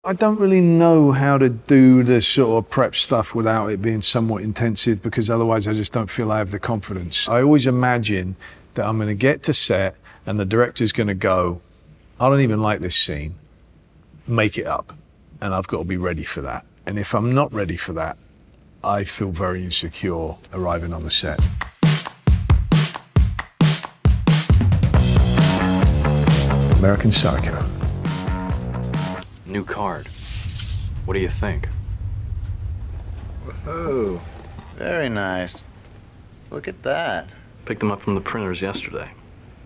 I don't really know how to do the sort of prep stuff without it being somewhat intensive, because otherwise I just don't feel I have the confidence. I always imagine that I'm going to get to set and the director's going to go, I don't even like this scene, make it up. And I've got to be ready for that. And if I'm not ready for that, I feel very insecure arriving on the set. American Psycho. New card. What do you think? Whoa, very nice. Look at that. Picked them up from the printers yesterday.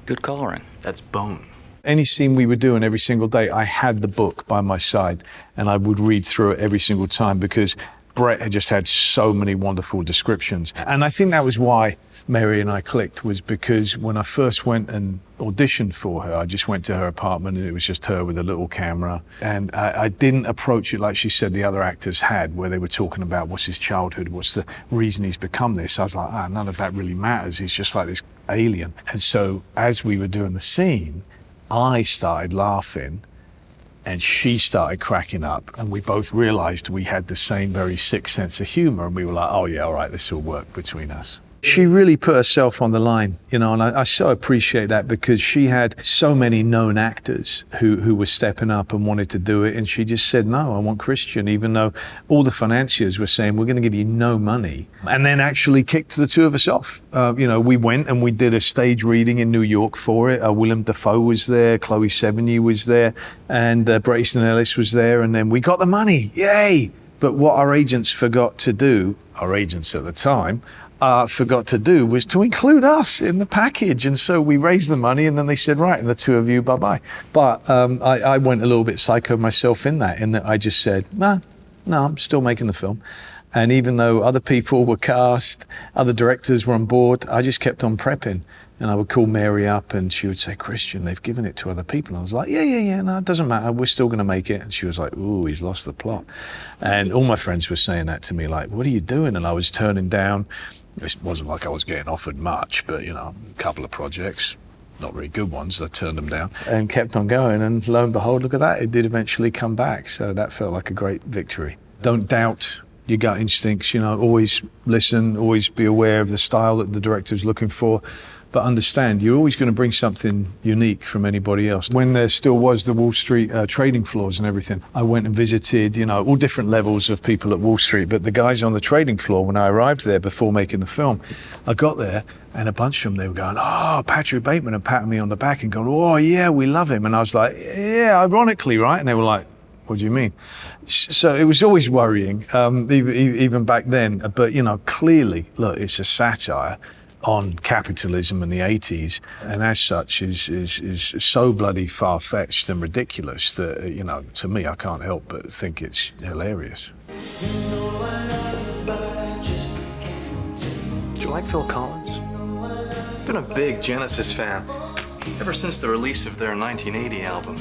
Good coloring. That's bone. Any scene we were doing every single day, I had the book by my side and I would read through it every single time because Brett had just had so many wonderful descriptions. And I think that was why Mary and I clicked, was because when I first went and auditioned for her, I just went to her apartment and it was just her with a little camera. And I didn't approach it like she said the other actors had, where they were talking about what's his childhood, what's the reason he's become this. I was like, none of that really matters. He's just like this alien. And so as we were doing the scene, I started laughing and she started cracking up, and we both realized we had the same very sick sense of humor, and we were like, oh yeah, all right, this will work between us. She really put herself on the line, you know, and I so appreciate that, because she had so many known actors who were stepping up and wanted to do it, and she just said, no, I want Christian, even though all the financiers were saying, we're going to give you no money, and then actually kicked the two of us off. You know, we went and we did a stage reading in New York for it. Willem Dafoe was there, Chloe Sevigny was there, and Bret Easton Ellis was there, and then we got the money, yay! But what our agents forgot to do, our agents at the time, forgot to do, was to include us in the package. And so we raised the money and then they said, right, and the two of you, bye-bye. But I went a little bit psycho myself in that I just said, no, I'm still making the film. And even though other people were cast, other directors were on board, I just kept on prepping. And I would call Mary up and she would say, Christian, they've given it to other people. And I was like, yeah, no, it doesn't matter. We're still going to make it. And she was like, ooh, he's lost the plot. And all my friends were saying that to me, like, what are you doing? And I was turning down. It wasn't like I was getting offered much, but, you know, a couple of projects, not very good ones, I turned them down and kept on going. And lo and behold, look at that, it did eventually come back. So that felt like a great victory. Don't doubt your gut instincts, you know, always listen, always be aware of the style that the director's looking for. But understand, you're always going to bring something unique from anybody else. When there still was the Wall Street trading floors and everything, I went and visited, you know, all different levels of people at Wall Street. But the guys on the trading floor, when I arrived there before making the film, I got there and a bunch of them, they were going, oh, Patrick Bateman, and patting me on the back and going, oh, yeah, we love him. And I was like, yeah, ironically, right? And they were like, what do you mean? So it was always worrying, even back then. But, you know, clearly, look, it's a satire on capitalism in the 80s, and as such is so bloody far-fetched and ridiculous that, you know, to me, I can't help but think it's hilarious. Do you like Phil Collins? Been a big Genesis fan ever since the release of their 1980 album,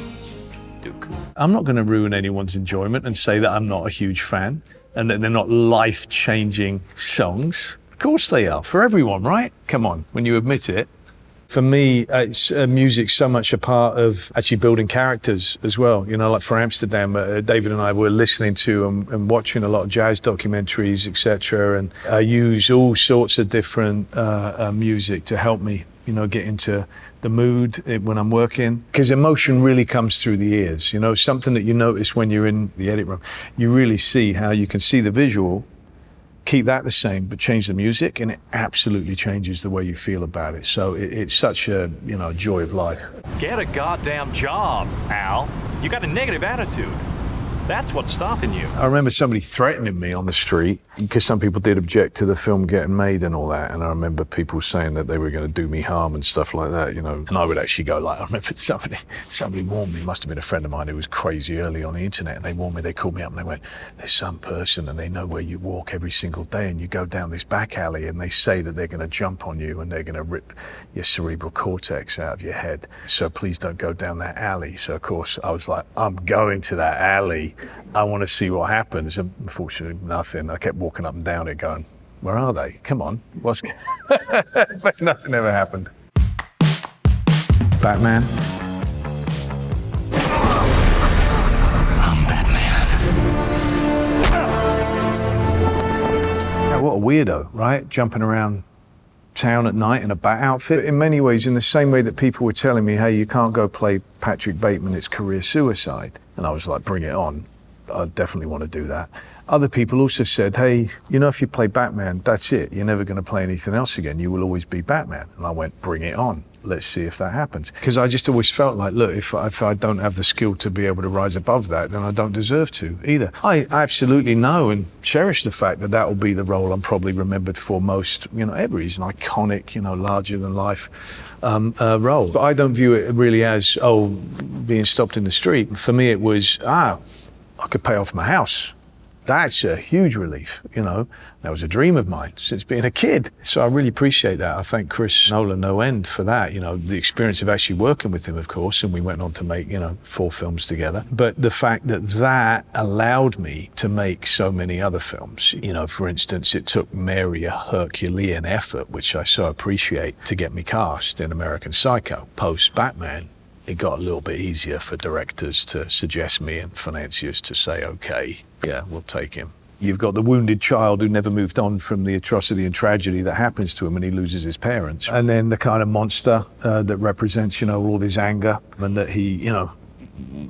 Duke. I'm not going to ruin anyone's enjoyment and say that I'm not a huge fan and that they're not life-changing songs. Of course they are, for everyone, right? Come on, when you admit it. For me, music's so much a part of actually building characters as well. You know, like for Amsterdam, David and I were listening to and watching a lot of jazz documentaries, etc. And I use all sorts of different music to help me, you know, get into the mood when I'm working. Because emotion really comes through the ears, you know, something that you notice when you're in the edit room. You really see how you can see the visual, keep that the same, but change the music, and it absolutely changes the way you feel about it. So it's such a, you know, joy of life. Get a goddamn job, Al. You got a negative attitude. That's what's stopping you. I remember somebody threatening me on the street because some people did object to the film getting made and all that. And I remember people saying that they were going to do me harm and stuff like that, you know. And I would actually go like, I remember somebody warned me, must have been a friend of mine who was crazy early on the internet. And they warned me, they called me up and they went, there's some person and they know where you walk every single day and you go down this back alley and they say that they're going to jump on you and they're going to rip your cerebral cortex out of your head. So please don't go down that alley. So of course I was like, I'm going to that alley. I want to see what happens. And unfortunately, nothing. I kept walking up and down it going, where are they? Come on. What's... But nothing ever happened. Batman. I'm Batman. weirdo, right? Jumping around town at night in a bat outfit. In many ways, in the same way that people were telling me, hey, you can't go play Patrick Bateman, it's career suicide. And I was like, bring it on. I definitely want to do that. Other people also said, hey, you know, if you play Batman, that's it. You're never going to play anything else again. You will always be Batman. And I went, bring it on. Let's see if that happens. Because I just always felt like, look, if I don't have the skill to be able to rise above that, then I don't deserve to either. I absolutely know and cherish the fact that that will be the role I'm probably remembered for most, you know, ever. He's an iconic, you know, larger than life role. But I don't view it really as, oh, being stopped in the street. For me, it was, I could pay off my house. That's a huge relief, you know. That was a dream of mine since being a kid. So I really appreciate that. I thank Chris Nolan no end for that. You know, the experience of actually working with him, of course, and we went on to make, you know, 4 films together. But the fact that that allowed me to make so many other films. You know, for instance, it took Mary a Herculean effort, which I so appreciate, to get me cast in American Psycho. Post-Batman, it got a little bit easier for directors to suggest me and financiers to say, okay, yeah, we'll take him. You've got the wounded child who never moved on from the atrocity and tragedy that happens to him when he loses his parents. And then the kind of monster that represents, you know, all his anger, and that he, you know,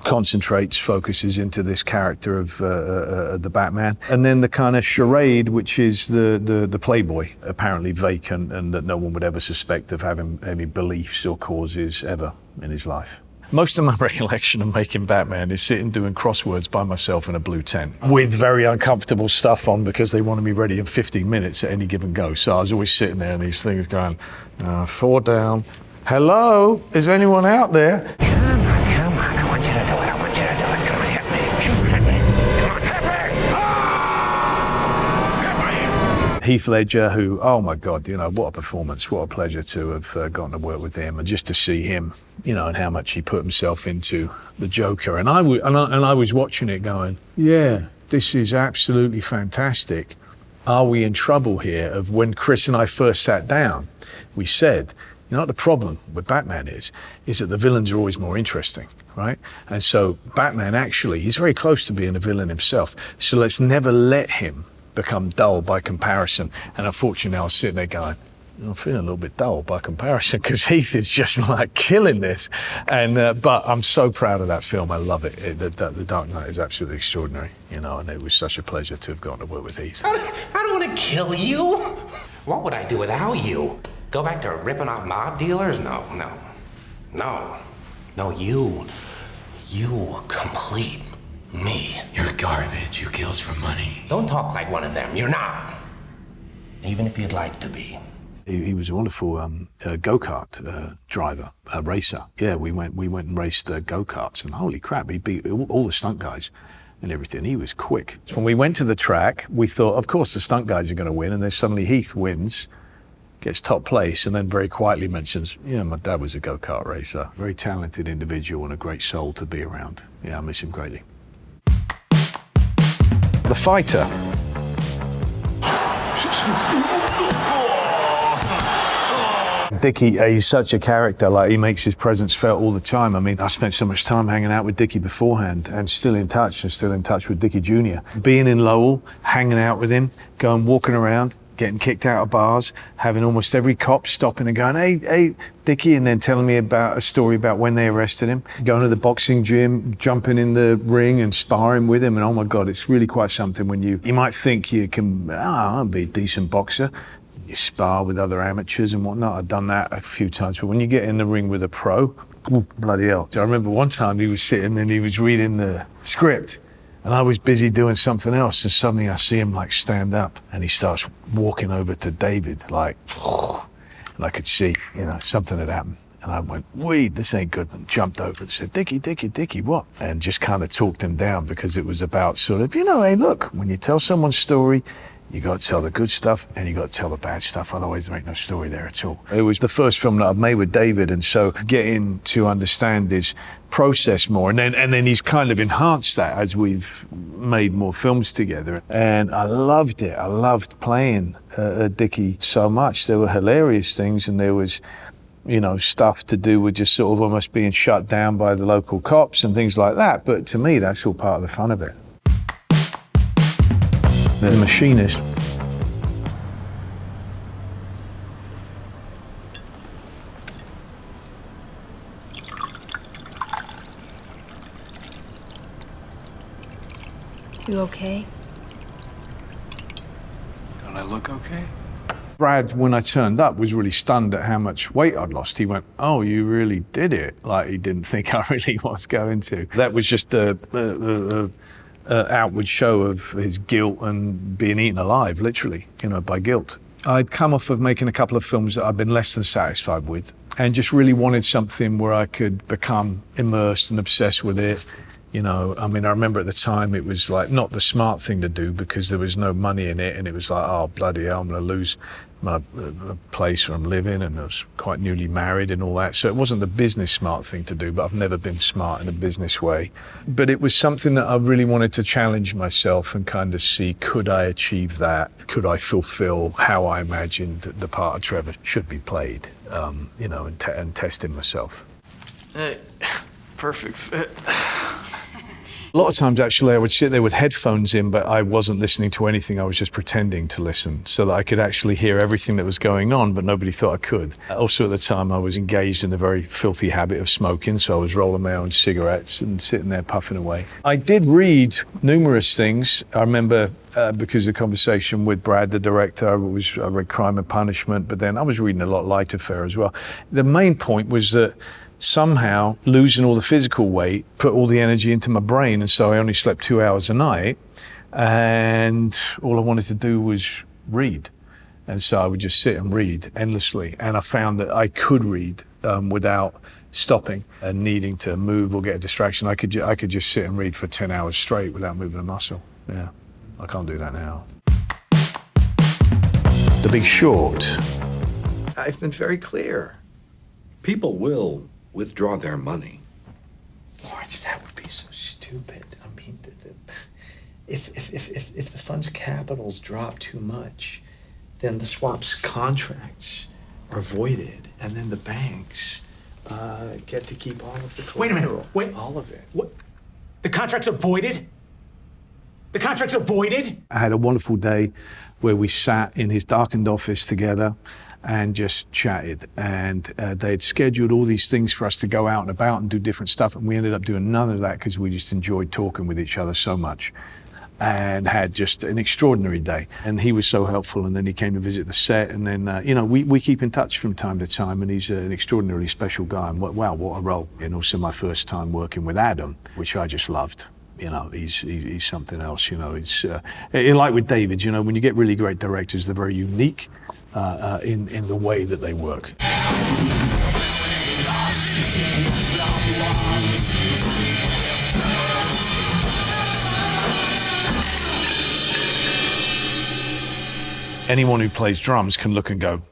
concentrates, focuses into this character of the Batman. And then the kind of charade, which is the playboy, apparently vacant and that no one would ever suspect of having any beliefs or causes ever in his life. Most of my recollection of making Batman is sitting doing crosswords by myself in a blue tent with very uncomfortable stuff on because they wanted me ready in 15 minutes at any given go. So I was always sitting there and these things going, 4 down. Hello, is anyone out there? Come on, I want you to do it. I want you to do it. Come on, hit me. Come on, hit me. Come on, hit me. Oh! Hit me. Heath Ledger, who, oh my God, you know, what a performance, what a pleasure to have gotten to work with him and just to see him, you know, and how much he put himself into the Joker. And I was watching it going, yeah, this is absolutely fantastic. Are we in trouble here? Of when Chris and I first sat down, we said, you know what the problem with Batman is that the villains are always more interesting, right? And so Batman actually, he's very close to being a villain himself. So let's never let him become dull by comparison. And unfortunately, I was sitting there going, I'm feeling a little bit dull by comparison because Heath is just like killing this. And but I'm so proud of that film. I love it. The Dark Knight is absolutely extraordinary, you know, and it was such a pleasure to have gotten to work with Heath. I don't want to kill you. What would I do without you? Go back to ripping off mob dealers? No. You complete me. You're garbage. You kills for money. Don't talk like one of them. You're not. Even if you'd like to be. He was a wonderful go-kart driver, racer. Yeah, we went and raced go-karts, and holy crap, he beat all the stunt guys and everything. He was quick. When we went to the track, we thought, of course, the stunt guys are going to win, and then suddenly Heath wins, gets top place, and then very quietly mentions, yeah, my dad was a go-kart racer. Very talented individual and a great soul to be around. Yeah, I miss him greatly. The Fighter. Dickie, he's such a character, like he makes his presence felt all the time. I mean, I spent so much time hanging out with Dickie beforehand and still in touch with Dickie Jr. Being in Lowell, hanging out with him, going walking around, getting kicked out of bars, having almost every cop stopping and going, hey, Dickie, and then telling me about a story about when they arrested him, going to the boxing gym, jumping in the ring and sparring with him. And oh my God, it's really quite something when you might think you can, I'll be a decent boxer. You spar with other amateurs and whatnot. I've done that a few times, but when you get in the ring with a pro, ooh, bloody hell. I remember one time he was sitting and he was reading the script and I was busy doing something else, and suddenly I see him like stand up and he starts walking over to David, like, oh, and I could see, you know, something had happened. And I went, wait, this ain't good. And jumped over and said, Dickie, what? And just kind of talked him down because it was about sort of, you know, hey, look, when you tell someone's story, you got to tell the good stuff and you got to tell the bad stuff. Otherwise, there ain't no story there at all. It was the first film that I've made with David, and so getting to understand his process more, and then he's kind of enhanced that as we've made more films together. And I loved it. I loved playing Dickie so much. There were hilarious things, and there was, you know, stuff to do with just sort of almost being shut down by the local cops and things like that. But to me, that's all part of the fun of it. The Machinist. You okay? Don't I look okay? Brad, when I turned up, was really stunned at how much weight I'd lost. He went, "Oh, you really did it." Like, he didn't think I really was going to. That was just a outward show of his guilt and being eaten alive, literally, by guilt. I'd come off of making a couple of films that I'd been less than satisfied with, and just really wanted something where I could become immersed and obsessed with it. I remember at the time it was like not the smart thing to do because there was no money in it, and it was like, oh, bloody hell, I'm going to lose my place where I'm living, and I was quite newly married and all that. So it wasn't the business smart thing to do, but I've never been smart in a business way. But it was something that I really wanted to challenge myself and kind of see, could I achieve that? Could I fulfill how I imagined the part of Trevor should be played, and testing myself. Hey, perfect fit. A lot of times, actually, I would sit there with headphones in, but I wasn't listening to anything. I was just pretending to listen so that I could actually hear everything that was going on, but nobody thought I could. Also, at the time, I was engaged in a very filthy habit of smoking, so I was rolling my own cigarettes and sitting there puffing away. I did read numerous things. I remember, because of the conversation with Brad, the director, I read Crime and Punishment, but then I was reading a lot of Light Affair as well. The main point was that somehow losing all the physical weight put all the energy into my brain, and so I only slept 2 hours a night, and all I wanted to do was read. And so I would just sit and read endlessly, and I found that I could read without stopping and needing to move or get a distraction. I could just sit and read for 10 hours straight without moving a muscle. Yeah, I can't do that now. The Big Short. I've been very clear. People will withdraw their money. George, that would be so stupid. I mean, if the fund's capitals drop too much, then the swap's contracts are voided, and then the banks get to keep all of the collateral. Wait a minute. Wait. All of it. What? The contracts are voided? The contracts are voided? I had a wonderful day where we sat in his darkened office together and just chatted, and they had scheduled all these things for us to go out and about and do different stuff, and we ended up doing none of that because we just enjoyed talking with each other so much and had just an extraordinary day. And he was so helpful, and then he came to visit the set, and then we keep in touch from time to time, and he's an extraordinarily special guy, and wow, what a role. And also my first time working with Adam, which I just loved. He's something else. It's like with David. When you get really great directors, they're very unique in the way that they work. Anyone who plays drums can look and go,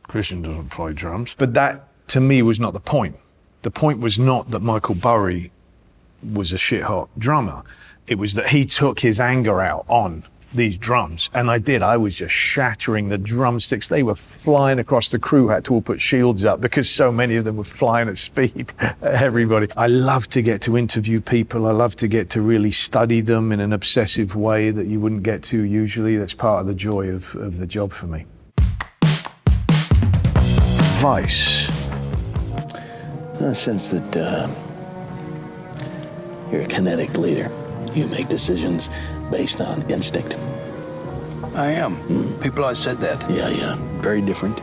Christian doesn't play drums. But that, to me, was not the point. The point was not that Michael Burry was a shit-hot drummer. It was that he took his anger out on these drums, and I was just shattering the drumsticks. They were flying across. The crew had to all put shields up because so many of them were flying at speed at everybody. I love to get to interview people. I love to get to really study them in an obsessive way that you wouldn't get to usually. That's part of the joy of the job for me. Advice. Since that you're a kinetic leader, you make decisions based on instinct. I am. People always said that. Yeah. Very different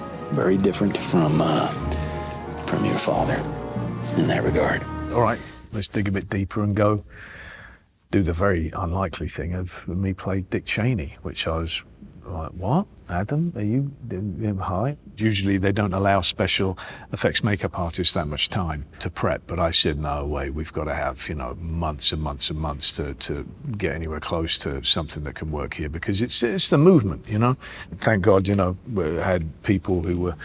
from your father in that regard. All right, let's dig a bit deeper and go do the very unlikely thing of me play Dick Cheney, which I was like, what? Adam, are you hi? Usually they don't allow special effects makeup artists that much time to prep, but I said, no way, we've got to have, months and months and months to get anywhere close to something that can work here, because it's the movement, Thank God, we had people who were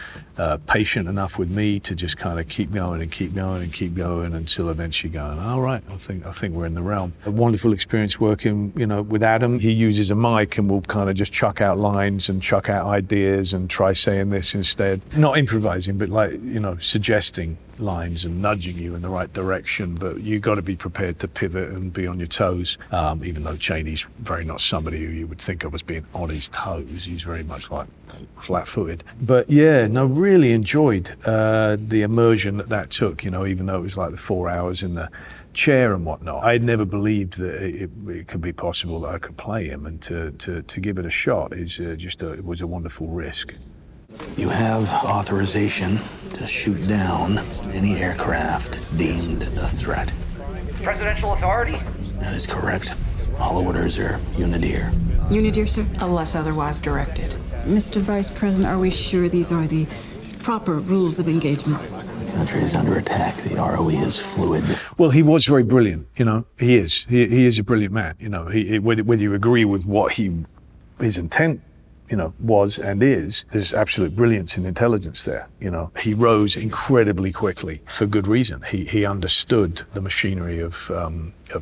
patient enough with me to just kind of keep going and keep going and keep going until eventually going, all right, I think we're in the realm. A wonderful experience working, with Adam. He uses a mic and will kind of just chuck out lines and chuck out ideas and try saying this instead. Not improvising, but suggesting lines and nudging you in the right direction, but you got to be prepared to pivot and be on your toes, even though Cheney's very not somebody who you would think of as being on his toes. He's very much like flat-footed. But yeah, no, really enjoyed the immersion that took, even though it was like the 4 hours in the chair and whatnot. I had never believed that it could be possible that I could play him, and to give it a shot is it was a wonderful risk. You have authorization to shoot down any aircraft deemed a threat. Presidential authority? That is correct. All orders are Unideer. Unideer, sir? Unless otherwise directed. Mr. Vice President, are we sure these are the proper rules of engagement? The country is under attack. The ROE is fluid. Well, he was very brilliant, you know. He is. He is a brilliant man, you know. Whether you agree with what his intent, you know, was and is, there's absolute brilliance and intelligence there, you know. He rose incredibly quickly for good reason. He understood the machinery of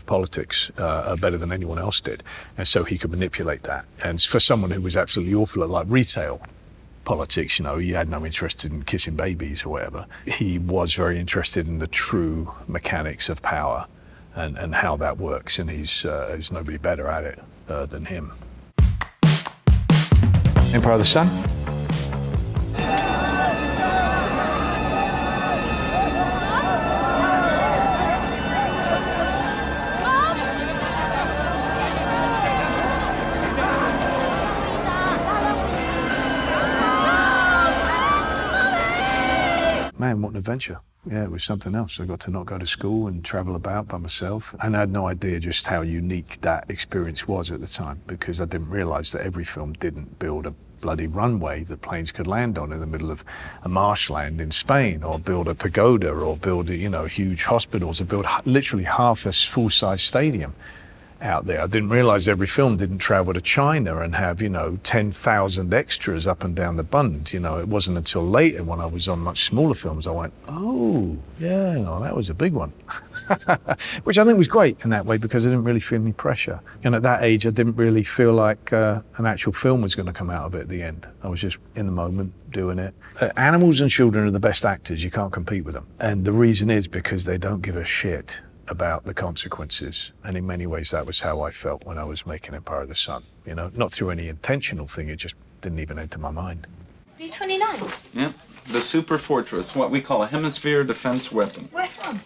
politics better than anyone else did, and so he could manipulate that. And for someone who was absolutely awful at like retail politics, you know, he had no interest in kissing babies or whatever. He was very interested in the true mechanics of power and how that works, and there's nobody better at it than him. Empire of the Sun? Man, what an adventure. Yeah, it was something else. I got to not go to school and travel about by myself. And I had no idea just how unique that experience was at the time, because I didn't realize that every film didn't build a bloody runway that planes could land on in the middle of a marshland in Spain, or build a pagoda, or build, you know, huge hospitals, or build literally half a full-size stadium out there. I didn't realize every film didn't travel to China and have, you know, 10,000 extras up and down the bund. You know, it wasn't until later when I was on much smaller films I went, oh, yeah, no, that was a big one. Which I think was great in that way, because I didn't really feel any pressure. And at that age, I didn't really feel like an actual film was going to come out of it at the end. I was just in the moment doing it. Animals and children are the best actors. You can't compete with them. And the reason is because they don't give a shit about the consequences. And in many ways, that was how I felt when I was making Empire of the Sun. You know, not through any intentional thing, it just didn't even enter my mind. B-29s? Yep, the super fortress, what we call a hemisphere defense weapon. Where from?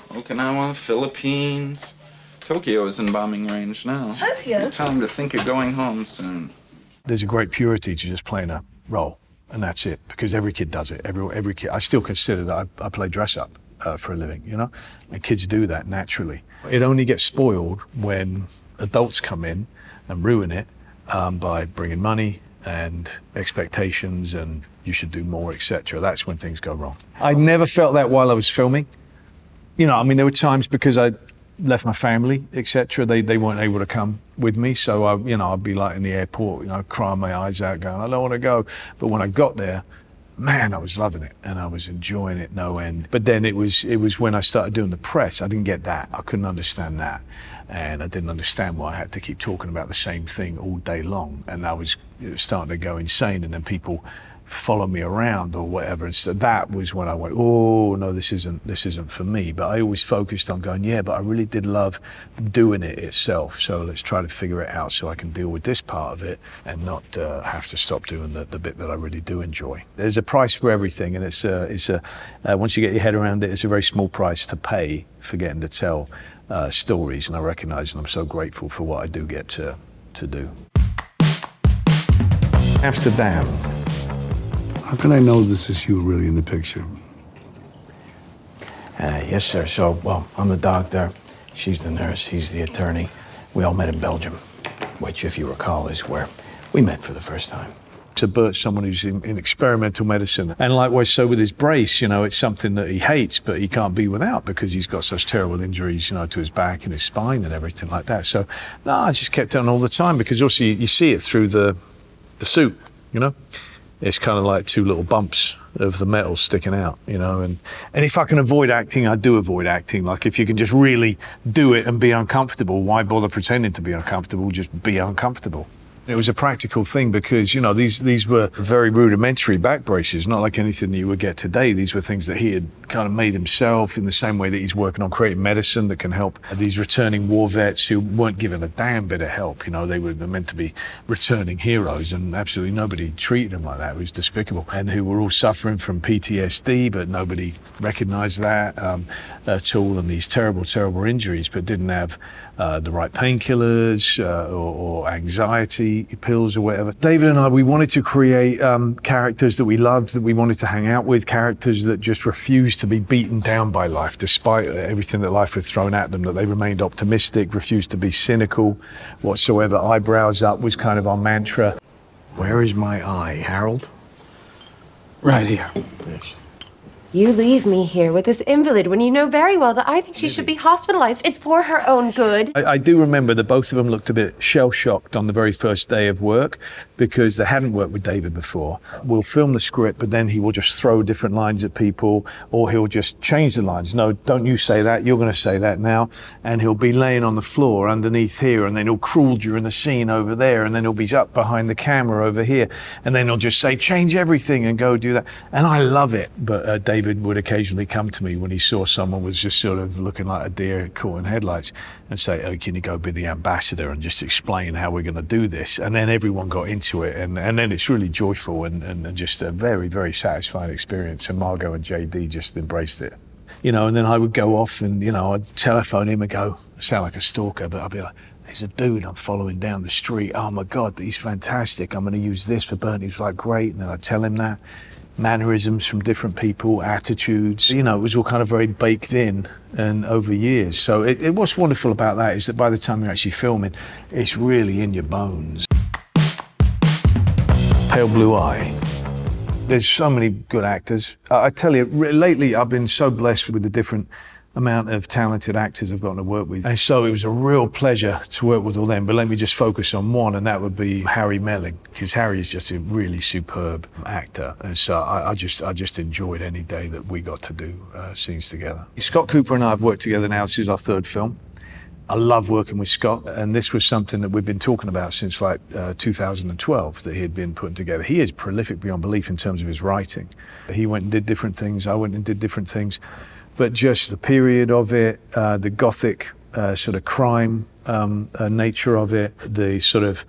Okinawa, Philippines. Tokyo is in bombing range now. Tokyo? You tell them to think of going home soon. There's a great purity to just playing a role, and that's it, because every kid does it. Every kid. I still consider that I play dress up for a living, you know? And kids do that naturally. It only gets spoiled when adults come in and ruin it by bringing money and expectations and you should do more, etc. That's when things go wrong. I never felt that while I was filming. You know, I mean, there were times because I left my family, etc. They weren't able to come with me, so I'd be like in the airport, you know, crying my eyes out, going, I don't want to go. But when I got there, man, I was loving it and I was enjoying it no end. But then it was when I started doing the press, I didn't get that. I couldn't understand that. And I didn't understand why I had to keep talking about the same thing all day long. And I was starting to go insane, and then people follow me around or whatever. And so that was when I went, oh no, this isn't for me. But I always focused on going, yeah, but I really did love doing it itself. So let's try to figure it out so I can deal with this part of it and not have to stop doing the bit that I really do enjoy. There's a price for everything, and it's once you get your head around it, it's a very small price to pay for getting to tell stories. And I recognize, and I'm so grateful for what I do get to do. Amsterdam. How can I know this is you really in the picture? Yes, sir. So, well, I'm the doctor. She's the nurse. He's the attorney. We all met in Belgium, which, if you recall, is where we met for the first time. To Bert's someone who's in experimental medicine. And likewise, so with his brace, you know, it's something that he hates, but he can't be without because he's got such terrible injuries, you know, to his back and his spine and everything like that. So, no, I just kept on all the time because also you see it through the suit, you know? It's kind of like two little bumps of the metal sticking out, you know, and if I can avoid acting, I do avoid acting. Like if you can just really do it and be uncomfortable, why bother pretending to be uncomfortable? Just be uncomfortable. It was a practical thing because, you know, these were very rudimentary back braces, not like anything that you would get today. These were things that he had kind of made himself in the same way that he's working on creating medicine that can help these returning war vets who weren't given a damn bit of help. You know, they were meant to be returning heroes, and absolutely nobody treated them like that. It was despicable. And who were all suffering from PTSD, but nobody recognized that at all, and these terrible, terrible injuries, but didn't have the right painkillers or anxiety pills or whatever. David and I, we wanted to create characters that we loved, that we wanted to hang out with, characters that just refused to be beaten down by life despite everything that life had thrown at them, that they remained optimistic, refused to be cynical whatsoever. Eyebrows up was kind of our mantra. Where is my eye, Harold? Right here. Yes. You leave me here with this invalid when you know very well that I think she should be hospitalized. It's for her own good. I do remember that both of them looked a bit shell-shocked on the very first day of work because they hadn't worked with David before. We'll film the script, but then he will just throw different lines at people, or he'll just change the lines. No, don't you say that, you're going to say that now. And he'll be laying on the floor underneath here, and then he'll crawl during the scene over there, and then he'll be up behind the camera over here, and then he'll just say, change everything and go do that. And I love it, but David would occasionally come to me when he saw someone was just sort of looking like a deer caught in headlights and say, oh, can you go be the ambassador and just explain how we're going to do this? And then everyone got into it, and then it's really joyful and just a very, very satisfying experience. And Margot and JD just embraced it. You know, and then I would go off and, you know, I'd telephone him and go, I sound like a stalker, but I'd be like, there's a dude I'm following down the street. Oh my God, he's fantastic. I'm going to use this for Bernie. He's like, great. And then I'd tell him that. Mannerisms from different people, attitudes, you know, it was all kind of very baked in and over years. So what's wonderful about that is that by the time you're actually filming, it's really in your bones. Pale Blue Eye. There's so many good actors. I tell you, lately I've been so blessed with the different amount of talented actors I've gotten to work with. And so it was a real pleasure to work with all them, but let me just focus on one, and that would be Harry Melling, because Harry is just a really superb actor. And so I just enjoyed any day that we got to do scenes together. Scott Cooper and I have worked together now. This is our third film. I love working with Scott, and this was something that we've been talking about since like 2012 that he had been putting together. He is prolific beyond belief in terms of his writing. He went and did different things, I went and did different things. But just the period of it, the gothic sort of crime nature of it, the sort of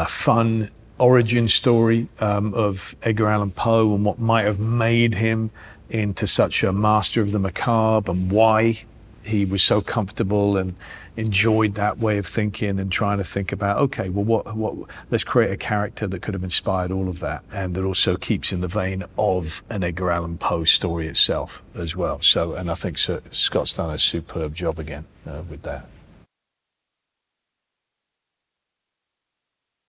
fun origin story of Edgar Allan Poe and what might have made him into such a master of the macabre, and why he was so comfortable and enjoyed that way of thinking and trying to think about, okay, well, what let's create a character that could have inspired all of that, and that also keeps in the vein of an Edgar Allan Poe story itself as well. So, and I think Scott's done a superb job again with that.